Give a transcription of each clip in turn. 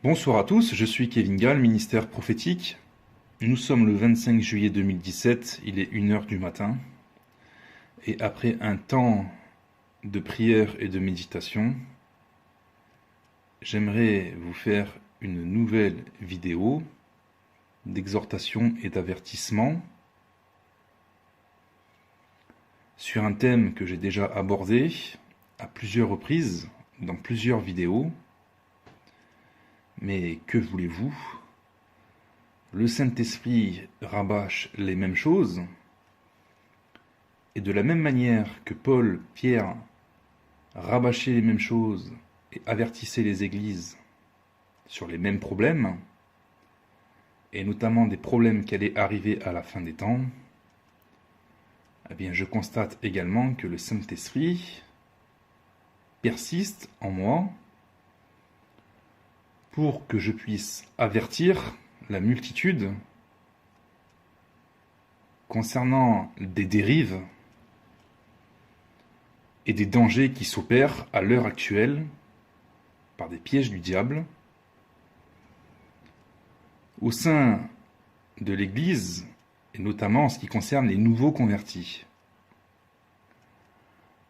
Bonsoir à tous, je suis Kevin Gall, ministère prophétique. Nous sommes le 25 juillet 2017, il est 1h du matin. Et après un temps de prière et de méditation, j'aimerais vous faire une nouvelle vidéo d'exhortation et d'avertissement sur un thème que j'ai déjà abordé à plusieurs reprises dans plusieurs vidéos. Mais que voulez-vous? Le Saint-Esprit rabâche les mêmes choses, et de la même manière que Paul, Pierre rabâchaient les mêmes choses et avertissaient les églises sur les mêmes problèmes, et notamment des problèmes qui allaient arriver à la fin des temps, eh bien je constate également que le Saint-Esprit persiste en moi pour que je puisse avertir la multitude concernant des dérives et des dangers qui s'opèrent à l'heure actuelle par des pièges du diable au sein de l'Église, et notamment en ce qui concerne les nouveaux convertis.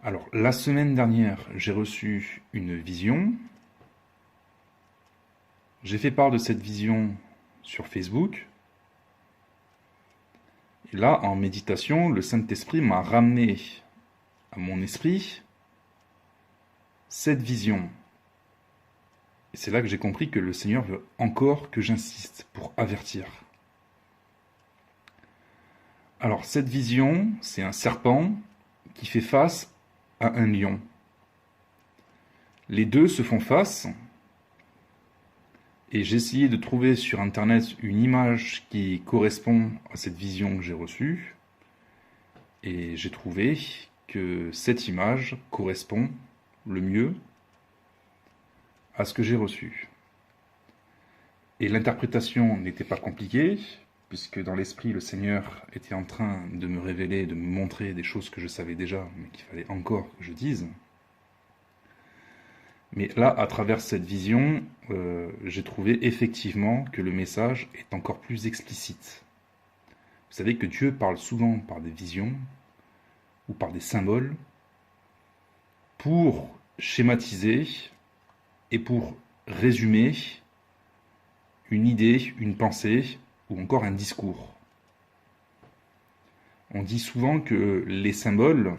Alors, la semaine dernière, j'ai reçu une vision. J'ai fait part de cette vision sur Facebook. Et là, en méditation, le Saint-Esprit m'a ramené à mon esprit cette vision. Et c'est là que j'ai compris que le Seigneur veut encore que j'insiste pour avertir. Alors, cette vision, c'est un serpent qui fait face à un lion. Les deux se font face. Et j'ai essayé de trouver sur Internet une image qui correspond à cette vision que j'ai reçue. Et j'ai trouvé que cette image correspond le mieux à ce que j'ai reçu. Et l'interprétation n'était pas compliquée, puisque dans l'esprit, le Seigneur était en train de me révéler, de me montrer des choses que je savais déjà, mais qu'il fallait encore que je dise. Mais là, à travers cette vision, j'ai trouvé effectivement que le message est encore plus explicite. Vous savez que Dieu parle souvent par des visions ou par des symboles pour schématiser et pour résumer une idée, une pensée ou encore un discours. On dit souvent que les symboles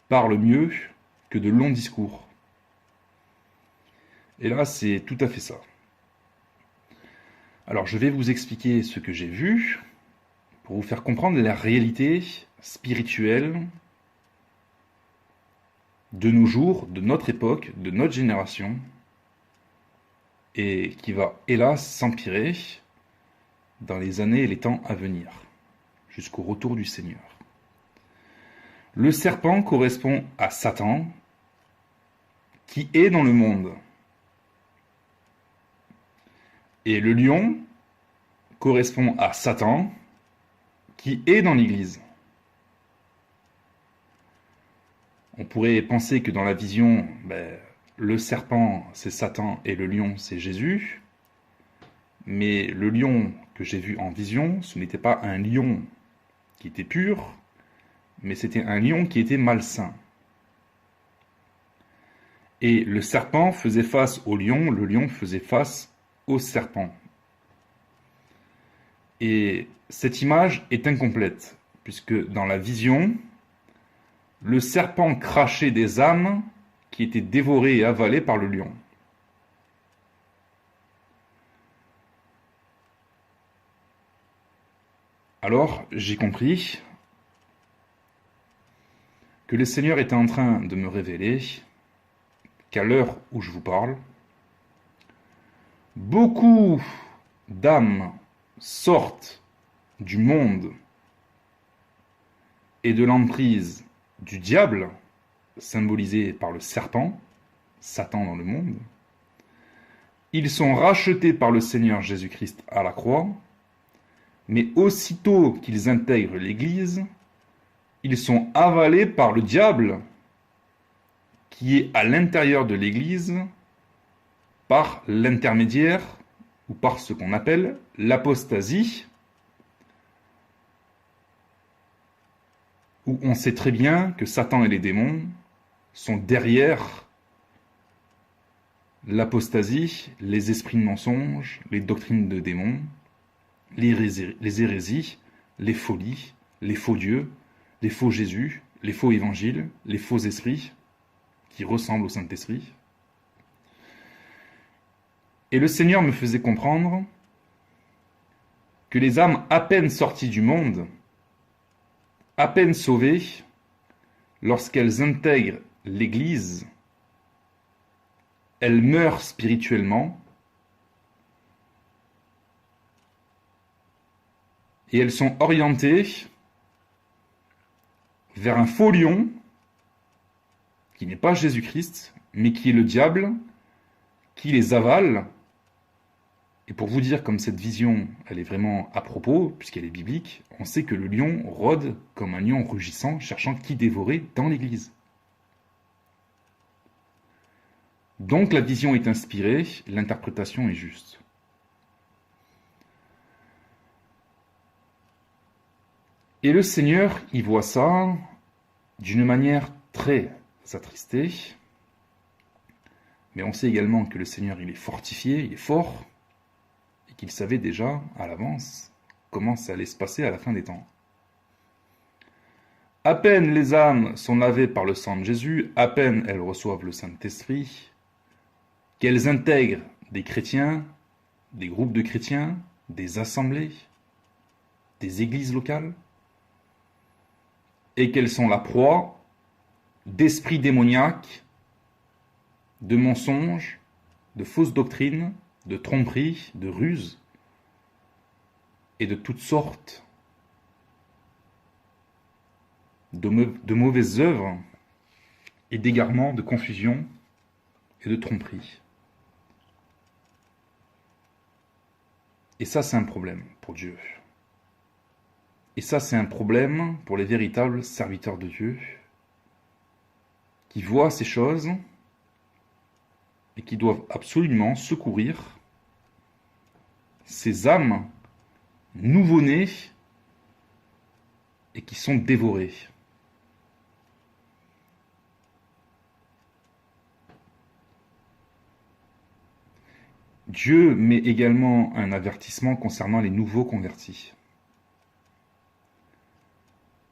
parlent mieux que de longs discours. Et là, c'est tout à fait ça. Alors, je vais vous expliquer ce que j'ai vu pour vous faire comprendre la réalité spirituelle de nos jours, de notre époque, de notre génération, et qui va, hélas, s'empirer dans les années et les temps à venir, jusqu'au retour du Seigneur. Le serpent correspond à Satan, qui est dans le monde. Et le lion correspond à Satan, qui est dans l'Église. On pourrait penser que dans la vision, le serpent c'est Satan et le lion c'est Jésus. Mais le lion que j'ai vu en vision, ce n'était pas un lion qui était pur, mais c'était un lion qui était malsain. Et le serpent faisait face au lion, le lion faisait face au serpent. Et cette image est incomplète, puisque dans la vision, le serpent crachait des âmes qui étaient dévorées et avalées par le lion. Alors, j'ai compris que le Seigneur était en train de me révéler qu'à l'heure où je vous parle, beaucoup d'âmes sortent du monde et de l'emprise du diable, symbolisé par le serpent, Satan dans le monde. Ils sont rachetés par le Seigneur Jésus-Christ à la croix, mais aussitôt qu'ils intègrent l'Église, ils sont avalés par le diable qui est à l'intérieur de l'Église par l'intermédiaire ou par ce qu'on appelle l'apostasie, où on sait très bien que Satan et les démons sont derrière l'apostasie, les esprits de mensonge, les doctrines de démons, les hérésies, les folies, les faux dieux, les faux Jésus, les faux évangiles, les faux esprits qui ressemblent au Saint-Esprit. Et le Seigneur me faisait comprendre que les âmes à peine sorties du monde, à peine sauvées, lorsqu'elles intègrent l'Église, elles meurent spirituellement et elles sont orientées vers un faux lion qui n'est pas Jésus-Christ, mais qui est le diable, qui les avale. Et pour vous dire comme cette vision, elle est vraiment à propos, puisqu'elle est biblique, on sait que le lion rôde comme un lion rugissant, cherchant qui dévorer dans l'Église. Donc la vision est inspirée, l'interprétation est juste. Et le Seigneur, il voit ça d'une manière très attristée. Mais on sait également que le Seigneur, il est fortifié, il est fort, et qu'il savait déjà à l'avance comment ça allait se passer à la fin des temps. À peine les âmes sont lavées par le sang de Jésus, à peine elles reçoivent le Saint-Esprit, qu'elles intègrent des chrétiens, des groupes de chrétiens, des assemblées, des églises locales, et qu'elles sont la proie d'esprits démoniaques, de mensonges, de fausses doctrines, de tromperies, de ruses, et de toutes sortes de mauvaises œuvres, et d'égarements, de confusion et de tromperies. Et ça, c'est un problème pour Dieu. Et ça, c'est un problème pour les véritables serviteurs de Dieu, qui voient ces choses et qui doivent absolument secourir ces âmes nouveau-nées et qui sont dévorées. Dieu met également un avertissement concernant les nouveaux convertis.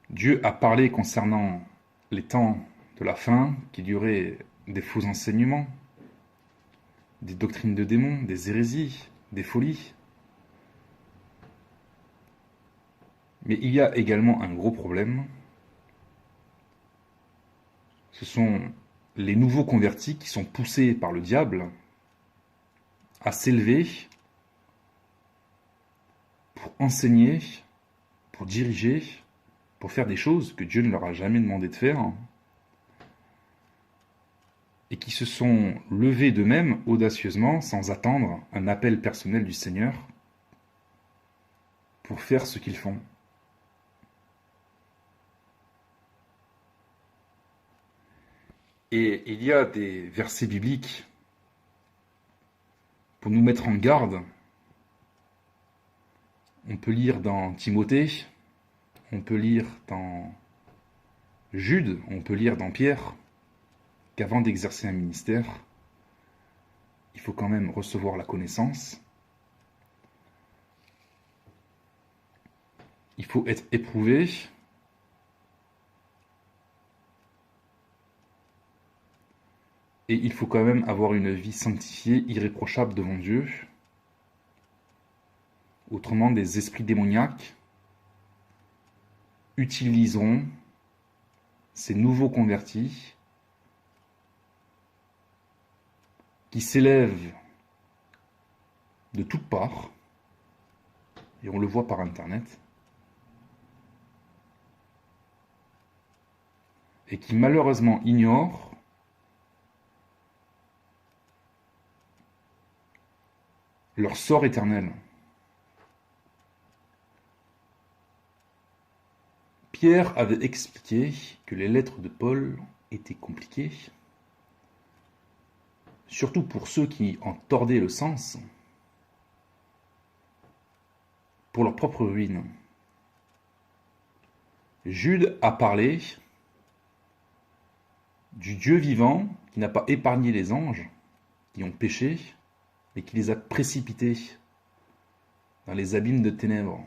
Dieu a parlé concernant les temps de la fin, qu'il y aurait des faux enseignements, des doctrines de démons, des hérésies, des folies. Mais il y a également un gros problème. Ce sont les nouveaux convertis qui sont poussés par le diable à s'élever pour enseigner, pour diriger, pour faire des choses que Dieu ne leur a jamais demandé de faire, et qui se sont levés d'eux-mêmes audacieusement sans attendre un appel personnel du Seigneur pour faire ce qu'ils font. Et il y a des versets bibliques pour nous mettre en garde. On peut lire dans Timothée, on peut lire dans Jude, on peut lire dans Pierre, qu'avant d'exercer un ministère, il faut quand même recevoir la connaissance. Il faut être éprouvé. Et il faut quand même avoir une vie sanctifiée, irréprochable devant Dieu. Autrement, des esprits démoniaques utiliseront ces nouveaux convertis qui s'élèvent de toutes parts, et on le voit par Internet, et qui malheureusement ignorent leur sort éternel. Pierre avait expliqué que les lettres de Paul étaient compliquées, surtout pour ceux qui en tordaient le sens, pour leur propre ruine. Jude a parlé du Dieu vivant qui n'a pas épargné les anges qui ont péché, mais qui les a précipités dans les abîmes de ténèbres.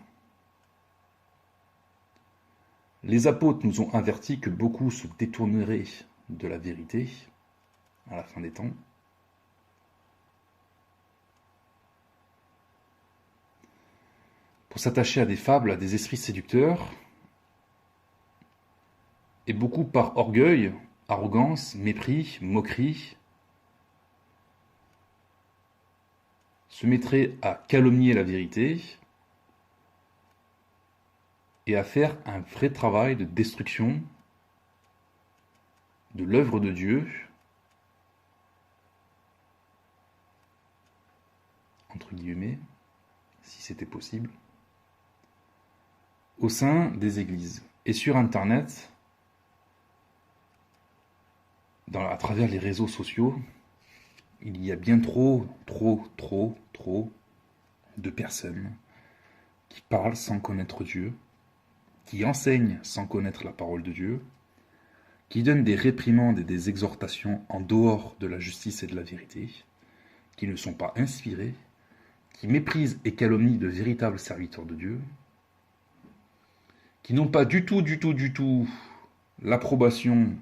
Les apôtres nous ont avertis que beaucoup se détourneraient de la vérité à la fin des temps. Pour s'attacher à des fables, à des esprits séducteurs, et beaucoup par orgueil, arrogance, mépris, moquerie, se mettraient à calomnier la vérité et à faire un vrai travail de destruction de l'œuvre de Dieu, entre guillemets, si c'était possible, au sein des églises. Et sur Internet, à travers les réseaux sociaux, il y a bien trop de personnes qui parlent sans connaître Dieu, qui enseignent sans connaître la parole de Dieu, qui donnent des réprimandes et des exhortations en dehors de la justice et de la vérité, qui ne sont pas inspirés, qui méprisent et calomnient de véritables serviteurs de Dieu, qui n'ont pas du tout l'approbation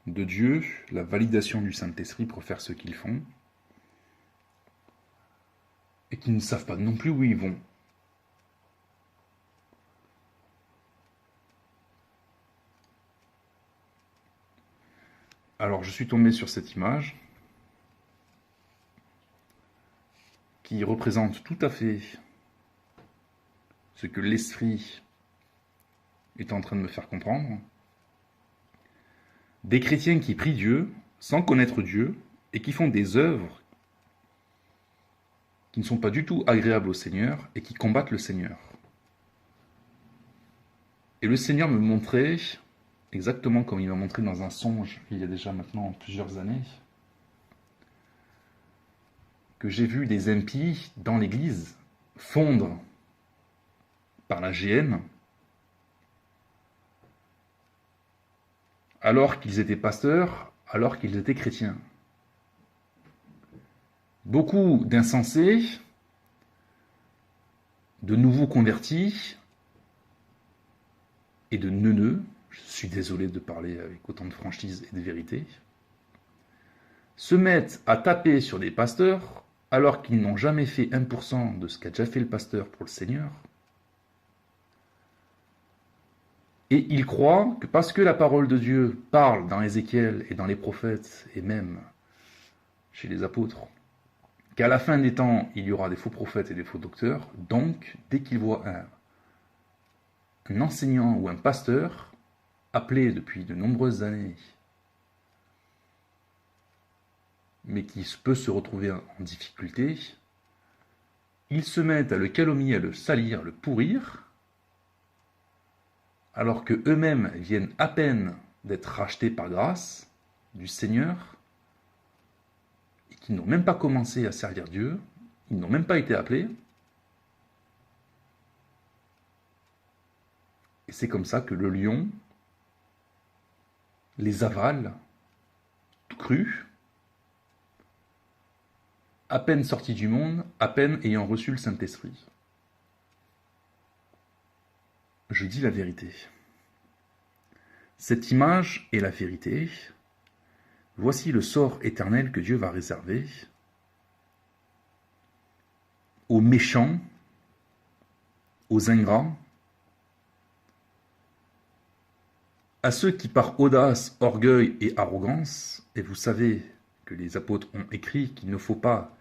de Dieu, la validation du Saint-Esprit pour faire ce qu'ils font, et qui ne savent pas non plus où ils vont. Alors je suis tombé sur cette image qui représente tout à fait ce que l'Esprit est en train de me faire comprendre. Des chrétiens qui prient Dieu sans connaître Dieu et qui font des œuvres qui ne sont pas du tout agréables au Seigneur et qui combattent le Seigneur. Et le Seigneur me montrait, exactement comme il m'a montré dans un songe il y a déjà maintenant plusieurs années, que j'ai vu des impies dans l'église fondre par la géhenne alors qu'ils étaient pasteurs, alors qu'ils étaient chrétiens. Beaucoup d'insensés, de nouveaux convertis et de neuneux, je suis désolé de parler avec autant de franchise et de vérité, se mettent à taper sur des pasteurs alors qu'ils n'ont jamais fait 1% de ce qu'a déjà fait le pasteur pour le Seigneur. Et ils croient que parce que la parole de Dieu parle dans Ézéchiel et dans les prophètes, et même chez les apôtres, qu'à la fin des temps, il y aura des faux prophètes et des faux docteurs, donc dès qu'ils voient un enseignant ou un pasteur appelé depuis de nombreuses années, mais qui peut se retrouver en difficulté, ils se mettent à le calomnier, à le salir, à le pourrir, alors que eux-mêmes viennent à peine d'être rachetés par grâce du Seigneur, et qu'ils n'ont même pas commencé à servir Dieu, ils n'ont même pas été appelés. Et c'est comme ça que le lion les avale, tout cru, à peine sortis du monde, à peine ayant reçu le Saint-Esprit. Je dis la vérité. Cette image est la vérité. Voici le sort éternel que Dieu va réserver aux méchants, aux ingrats, à ceux qui par audace, orgueil et arrogance, et vous savez que les apôtres ont écrit qu'il ne faut pas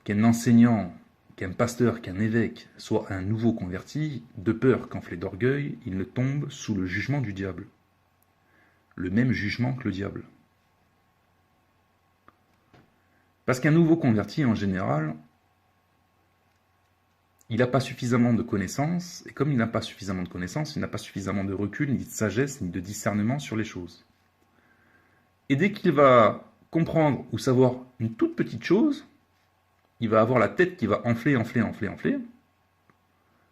qu'un enseignant, qu'un pasteur, qu'un évêque soit un nouveau converti, de peur qu'enflé d'orgueil, il ne tombe sous le jugement du diable. Le même jugement que le diable. Parce qu'un nouveau converti, en général, il n'a pas suffisamment de connaissances, et comme il n'a pas suffisamment de connaissances, il n'a pas suffisamment de recul, ni de sagesse, ni de discernement sur les choses. Et dès qu'il va comprendre ou savoir une toute petite chose, il va avoir la tête qui va enfler, enfler, enfler, enfler,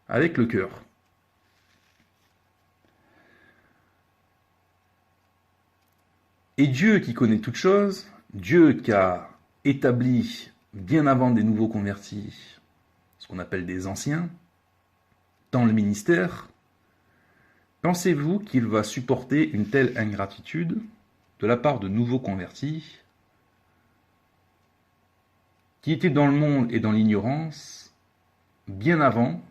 avec le cœur. Et Dieu qui connaît toutes choses, Dieu qui a établi bien avant des nouveaux convertis, ce qu'on appelle des anciens, dans le ministère, pensez-vous qu'il va supporter une telle ingratitude de la part de nouveaux convertis qui étaient dans le monde et dans l'ignorance bien avant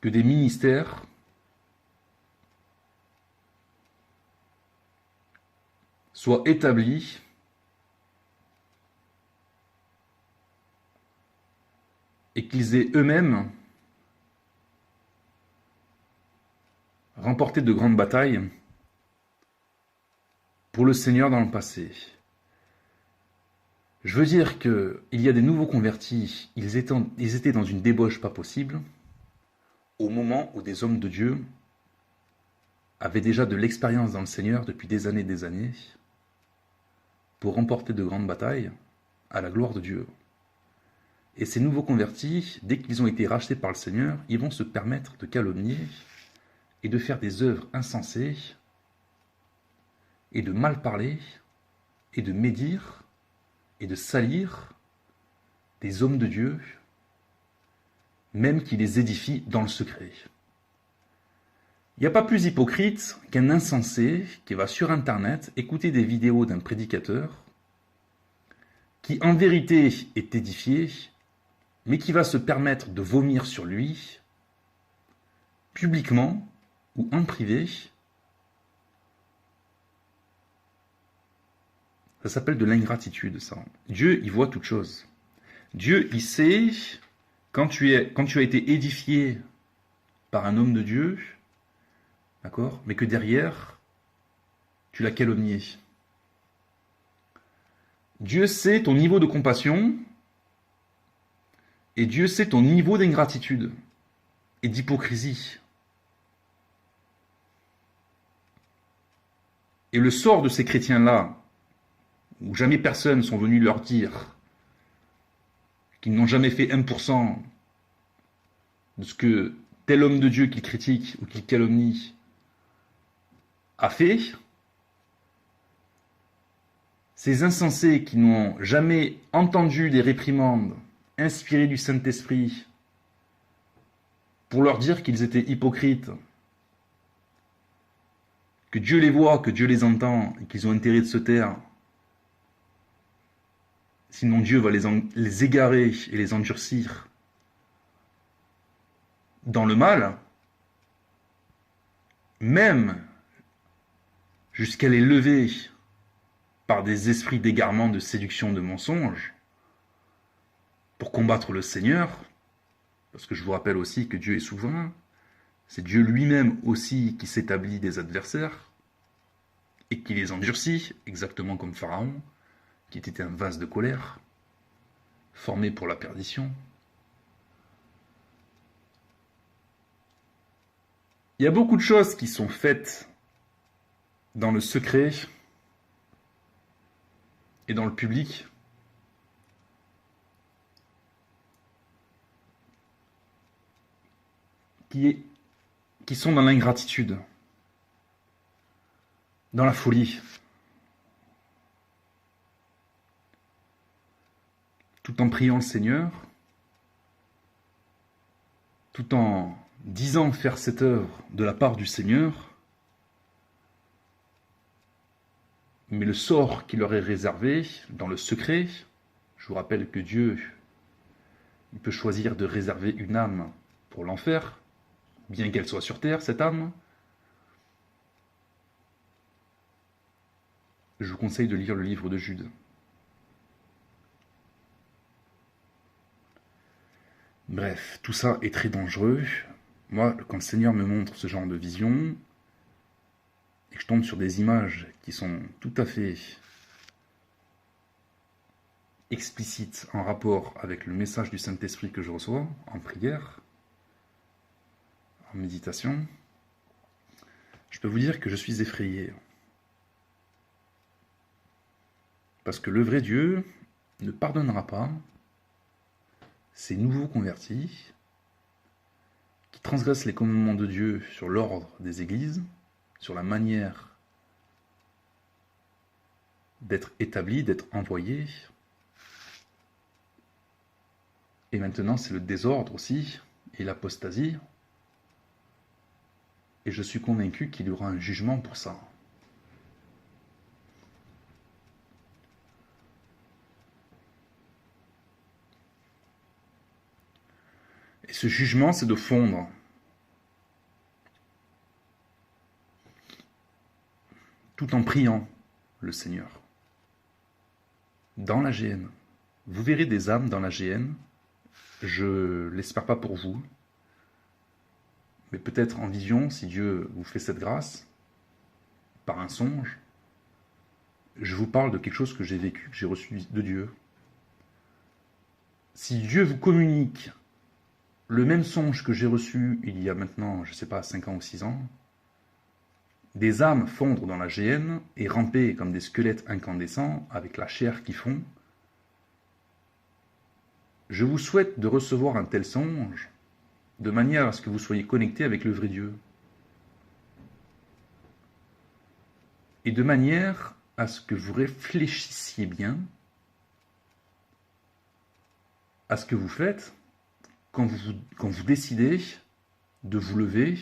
que des ministères soient établis et qu'ils aient eux-mêmes remporté de grandes batailles pour le Seigneur dans le passé. Je veux dire qu'il y a des nouveaux convertis, ils étaient dans une débauche pas possible, au moment où des hommes de Dieu avaient déjà de l'expérience dans le Seigneur depuis des années, pour remporter de grandes batailles à la gloire de Dieu. Et ces nouveaux convertis, dès qu'ils ont été rachetés par le Seigneur, ils vont se permettre de calomnier et de faire des œuvres insensées et de mal parler et de médire et de salir des hommes de Dieu, même qui les édifient dans le secret. Il n'y a pas plus hypocrite qu'un insensé qui va sur Internet écouter des vidéos d'un prédicateur qui en vérité est édifié, mais qui va se permettre de vomir sur lui, publiquement ou en privé. Ça s'appelle de l'ingratitude, ça. Dieu, il voit toutes choses. Dieu, il sait, quand tu as été édifié par un homme de Dieu, d'accord, mais que derrière, tu l'as calomnié. Dieu sait ton niveau de compassion et Dieu sait ton niveau d'ingratitude et d'hypocrisie. Et le sort de ces chrétiens-là, où jamais personne sont venus leur dire qu'ils n'ont jamais fait 1% de ce que tel homme de Dieu qu'ils critiquent ou qu'ils calomnient a fait, ces insensés qui n'ont jamais entendu des réprimandes inspirées du Saint-Esprit pour leur dire qu'ils étaient hypocrites, que Dieu les voit, que Dieu les entend et qu'ils ont intérêt de se taire, sinon Dieu va les égarer et les endurcir dans le mal, même jusqu'à les lever par des esprits d'égarement, de séduction, de mensonge, pour combattre le Seigneur, parce que je vous rappelle aussi que Dieu est souverain, c'est Dieu lui-même aussi qui s'établit des adversaires, et qui les endurcit, exactement comme Pharaon, qui était un vase de colère, formé pour la perdition. Il y a beaucoup de choses qui sont faites dans le secret et dans le public qui sont dans l'ingratitude, dans la folie, tout en priant le Seigneur, tout en disant faire cette œuvre de la part du Seigneur, mais le sort qui leur est réservé dans le secret, je vous rappelle que Dieu, il peut choisir de réserver une âme pour l'enfer, bien qu'elle soit sur terre, cette âme. Je vous conseille de lire le livre de Jude. Bref, tout ça est très dangereux. Moi, quand le Seigneur me montre ce genre de vision, et que je tombe sur des images qui sont tout à fait explicites en rapport avec le message du Saint-Esprit que je reçois, en prière, en méditation, je peux vous dire que je suis effrayé. Parce que le vrai Dieu ne pardonnera pas ces nouveaux convertis qui transgressent les commandements de Dieu sur l'ordre des églises, sur la manière d'être établis, d'être envoyés. Et maintenant, c'est le désordre aussi, et l'apostasie. Et je suis convaincu qu'il y aura un jugement pour ça. Et ce jugement, c'est de fondre tout en priant le Seigneur. Dans la GN. Vous verrez des âmes dans la GN. Je l'espère pas pour vous. Mais peut-être en vision, si Dieu vous fait cette grâce, par un songe, je vous parle de quelque chose que j'ai vécu, que j'ai reçu de Dieu. Si Dieu vous communique le même songe que j'ai reçu il y a maintenant, je ne sais pas, 5 ans ou 6 ans, des âmes fondre dans la GN et ramper comme des squelettes incandescents avec la chair qui fond, je vous souhaite de recevoir un tel songe de manière à ce que vous soyez connecté avec le vrai Dieu. Et de manière à ce que vous réfléchissiez bien à ce que vous faites quand vous décidez de vous lever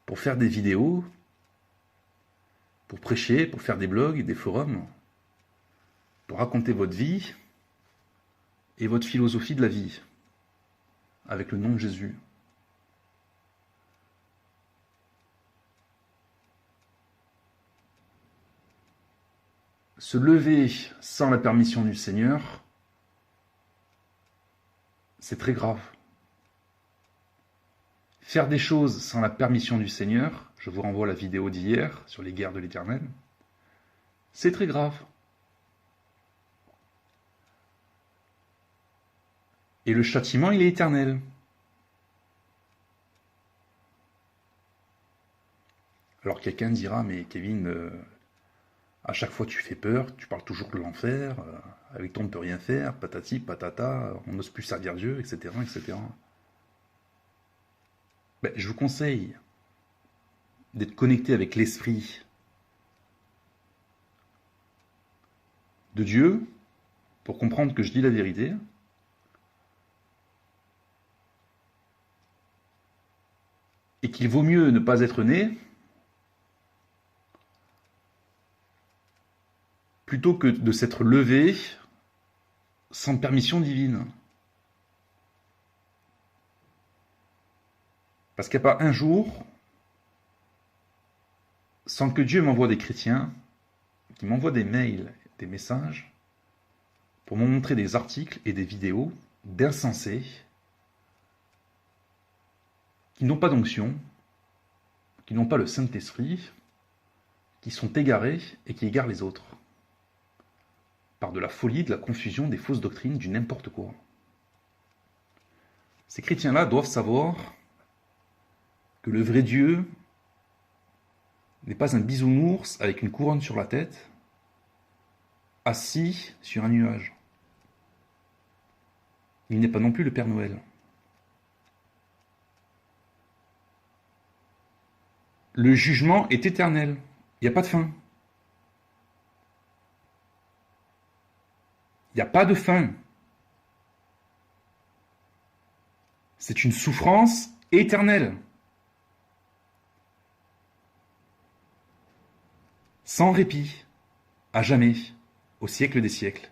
pour faire des vidéos, pour prêcher, pour faire des blogs, des forums, pour raconter votre vie et votre philosophie de la vie, avec le nom de Jésus. Se lever sans la permission du Seigneur, c'est très grave. Faire des choses sans la permission du Seigneur, je vous renvoie à la vidéo d'hier sur les guerres de l'Éternel, c'est très grave. Et le châtiment, il est éternel. Alors quelqu'un dira, mais Kevin, à chaque fois tu fais peur, tu parles toujours de l'enfer, avec toi on ne peut rien faire, patati, patata, on n'ose plus servir Dieu, etc. etc. Ben, je vous conseille d'être connecté avec l'esprit de Dieu pour comprendre que je dis la vérité. Et qu'il vaut mieux ne pas être né plutôt que de s'être levé sans permission divine. Parce qu'il n'y a pas un jour sans que Dieu m'envoie des chrétiens, qui m'envoient des mails, des messages, pour me montrer des articles et des vidéos d'insensés, qui n'ont pas d'onction, qui n'ont pas le Saint-Esprit, qui sont égarés et qui égarent les autres, par de la folie, de la confusion, des fausses doctrines, du n'importe quoi. Ces chrétiens-là doivent savoir que le vrai Dieu n'est pas un bisounours avec une couronne sur la tête, assis sur un nuage. Il n'est pas non plus le Père Noël. Le jugement est éternel. Il n'y a pas de fin. Il n'y a pas de fin. C'est une souffrance éternelle. Sans répit, à jamais, au siècle des siècles.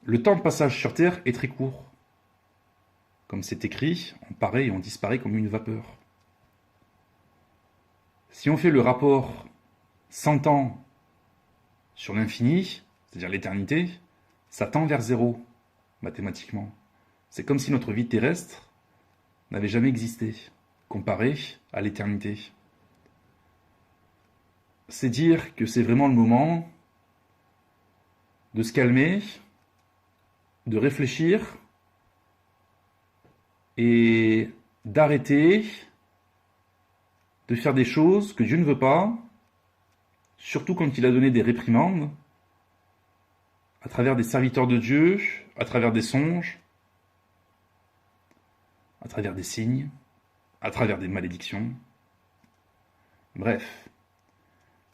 Le temps de passage sur Terre est très court. Comme c'est écrit, on paraît et on disparaît comme une vapeur. Si on fait le rapport 100 ans sur l'infini, c'est-à-dire l'éternité, ça tend vers zéro, mathématiquement. C'est comme si notre vie terrestre n'avait jamais existé, comparé à l'éternité. C'est dire que c'est vraiment le moment de se calmer, de réfléchir et d'arrêter de faire des choses que Dieu ne veut pas surtout quand il a donné des réprimandes à travers des serviteurs de Dieu, à travers des songes, à travers des signes, à travers des malédictions. Bref,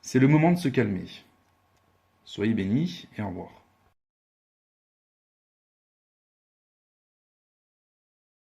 c'est le moment de se calmer. Soyez bénis et au revoir.